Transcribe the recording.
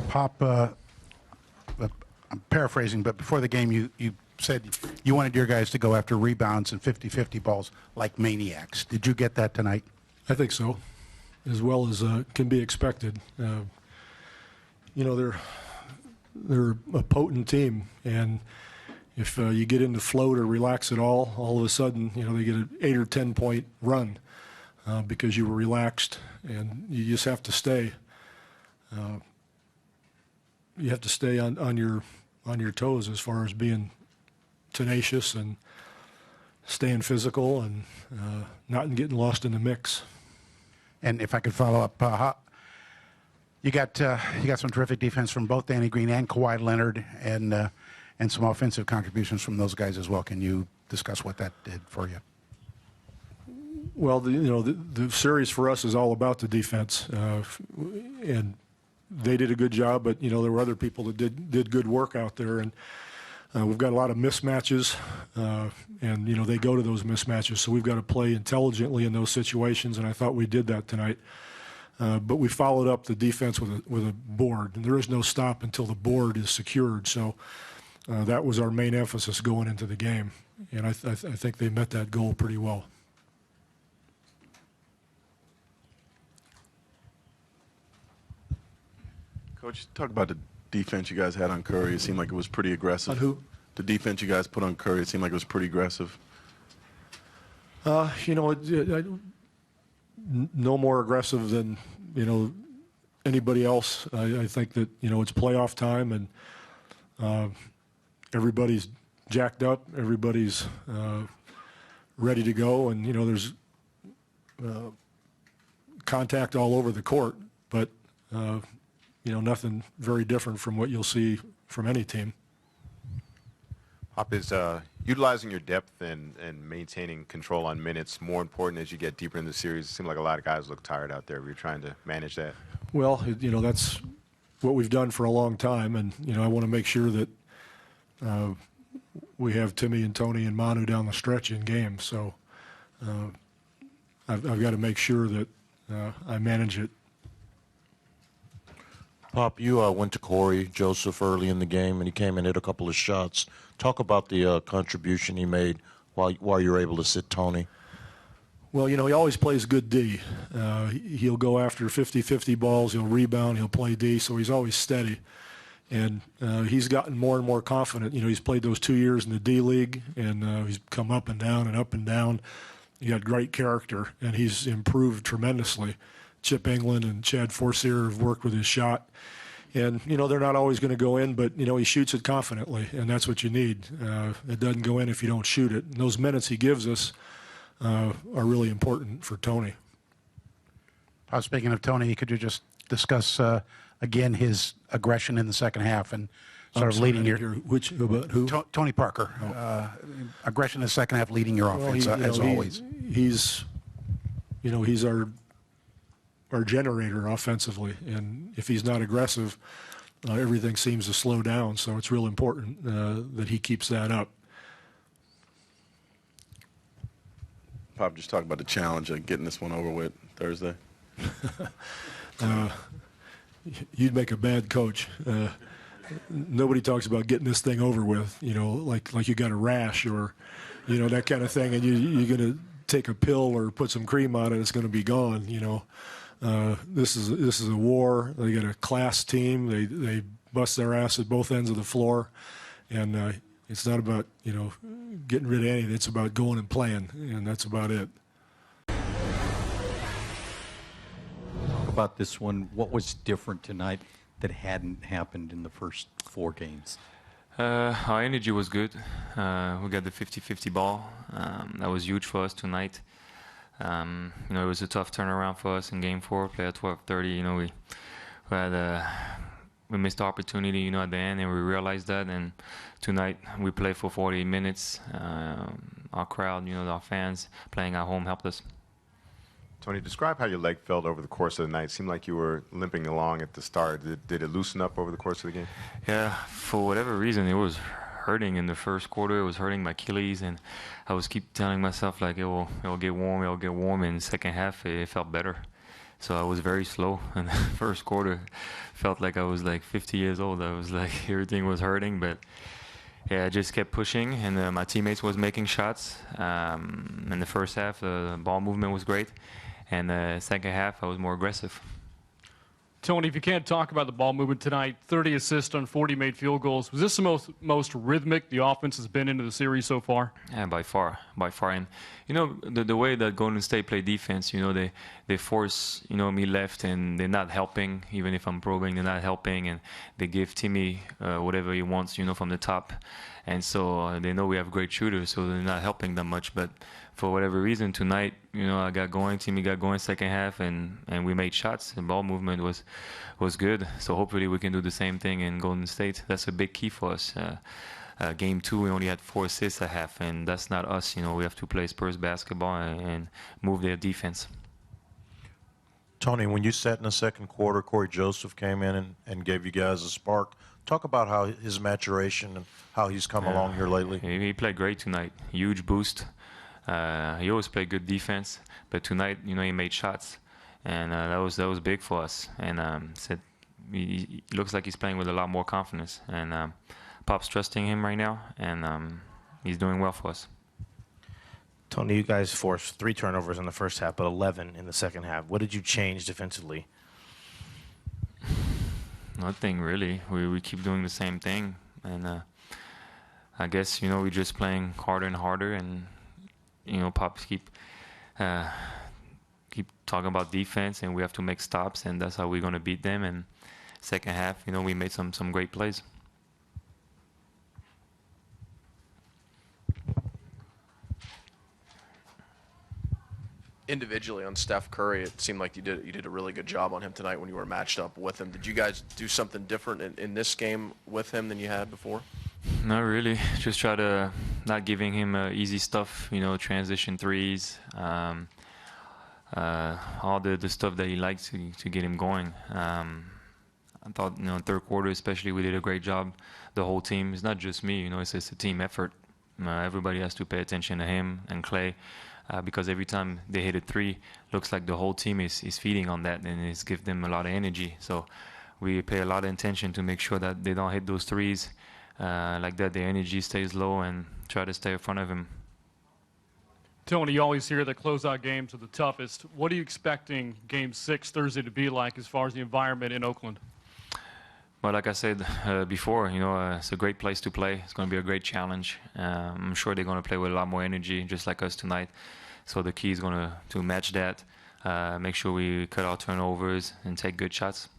Pop, I'm paraphrasing, but before the game, you said you wanted your guys to go after rebounds and 50-50 balls like maniacs. Did you get that tonight? I think so, as well as can be expected. You know, they're a potent team, and if you get into float or relax at all of a sudden, you know, they get an 8 or 10 point run because you were relaxed, and you just have to stay. You have to stay on your toes as far as being tenacious and staying physical and not getting lost in the mix. And if I could follow up, you got some terrific defense from both Danny Green and Kawhi Leonard, and some offensive contributions from those guys as well. Can you discuss what that did for you? Well, the series for us is all about the defense, and they did a good job. But you know, there were other people that did good work out there, and we've got a lot of mismatches, and you know, they go to those mismatches. So we've got to play intelligently in those situations, and I thought we did that tonight. But we followed up the defense with a board, and there is no stop until the board is secured. So that was our main emphasis going into the game, and I think they met that goal pretty well. Coach, talk about the defense you guys had on Curry. It seemed like it was pretty aggressive. On who? The defense you guys put on Curry, it seemed like it was pretty aggressive. You know, no more aggressive than, you know, anybody else. I think that, you know, it's playoff time, and everybody's jacked up, everybody's ready to go, and you know, there's contact all over the court, but you know, nothing very different from what you'll see from any team. Pop, is utilizing your depth and maintaining control on minutes more important as you get deeper in the series? It seemed like a lot of guys look tired out there. We're trying to manage that. Well, you know, that's what we've done for a long time, and you know, I want to make sure that we have Timmy and Tony and Manu down the stretch in games. So I've got to make sure that I manage it. Pop, you went to Corey Joseph early in the game, and he came and hit a couple of shots. Talk about the contribution he made while you were able to sit Tony. Well, you know, he always plays good D. He'll go after 50-50 balls. He'll rebound. He'll play D, so he's always steady. And he's gotten more and more confident. You know, he's played those 2 years in the D League, and he's come up and down and up and down. He got great character, and he's improved tremendously. Chip England and Chad Forcier have worked with his shot. And, you know, they're not always going to go in, but, you know, he shoots it confidently, and that's what you need. It doesn't go in if you don't shoot it. And those minutes he gives us are really important for Tony. Speaking of Tony, could you just discuss, again, his aggression in the second half and sort of leading your... About who? Tony Parker. Oh. Aggression in the second half, leading your offense, as always. He's, you know, he's our generator offensively, and if he's not aggressive, everything seems to slow down. So it's real important that he keeps that up. Pop, just talk about the challenge of getting this one over with Thursday. You'd make a bad coach. Nobody talks about getting this thing over with, you know, like you got a rash or, you know, that kind of thing, and you're going to take a pill or put some cream on it, it's going to be gone, you know. This is a war. They got a class team. They bust their ass at both ends of the floor, and it's not about, you know, getting rid of anything. It's about going and playing, and that's about it. Talk about this one. What was different tonight that hadn't happened in the first 4 games? Our energy was good. We got the 50-50 ball. That was huge for us tonight. You know, it was a tough turnaround for us in Game 4. Play at 12:30. You know, we missed the opportunity, you know, at the end, and we realized that. And tonight we played for 48 minutes. Our crowd, you know, our fans playing at home helped us. Tony, describe how your leg felt over the course of the night. It seemed like you were limping along at the start. Did it loosen up over the course of the game? Yeah, for whatever reason, it was hurting in the first quarter. It was hurting my Achilles, and I was keep telling myself, like, it'll get warm, it'll get warm. In the second half, it felt better. So I was very slow in the first quarter. Felt like I was like 50 years old. I was like everything was hurting, but yeah, I just kept pushing, and my teammates was making shots. In the first half, the ball movement was great, and the second half, I was more aggressive. Tony, if you can't talk about the ball movement tonight, 30 assists on 40 made field goals. Was this the most rhythmic the offense has been into the series so far? Yeah, by far. And you know the way that Golden State play defense, you know they force me left, and they're not helping. Even if I'm probing, they're not helping, and they give Timmy whatever he wants, from the top, and so they know we have great shooters, so they're not helping them much. But for whatever reason tonight, I got going, Timmy got going second half, and we made shots. The ball movement was good. So hopefully we can do the same thing in Golden State. That's a big key for us. Game 2, we only had 4 assists a half, and that's not us. We have to play Spurs basketball and move their defense. Tony, when you sat in the second quarter, Corey Joseph came in and gave you guys a spark. Talk about how his maturation and how he's come along here lately. He played great tonight. Huge boost. He always played good defense, but tonight, he made shots, and that was big for us. And he looks like he's playing with a lot more confidence. And Pop's trusting him right now, and he's doing well for us. Tony, you guys forced 3 turnovers in the first half, but 11 in the second half. What did you change defensively? Nothing really. We keep doing the same thing, and I guess we're just playing harder and harder, and Pops keep talking about defense, and we have to make stops, and that's how we're going to beat them. And second half, we made some great plays. Individually on Steph Curry, it seemed like you did a really good job on him tonight when you were matched up with him. Did you guys do something different in this game with him than you had before? Not really. Just try to not giving him easy stuff, transition threes, all the stuff that he likes to get him going. I thought, third quarter especially, we did a great job. The whole team. It's not just me, it's a team effort. Everybody has to pay attention to him and Clay. Because every time they hit a 3, looks like the whole team is feeding on that, and it's give them a lot of energy. So we pay a lot of attention to make sure that they don't hit those 3s like that. Their energy stays low, and try to stay in front of him. Tony, you always hear that closeout games are the toughest. What are you expecting Game 6 Thursday to be like as far as the environment in Oakland? Well, like I said before, it's a great place to play. It's going to be a great challenge. I'm sure they're going to play with a lot more energy, just like us tonight. So the key is going to match that, make sure we cut our turnovers and take good shots.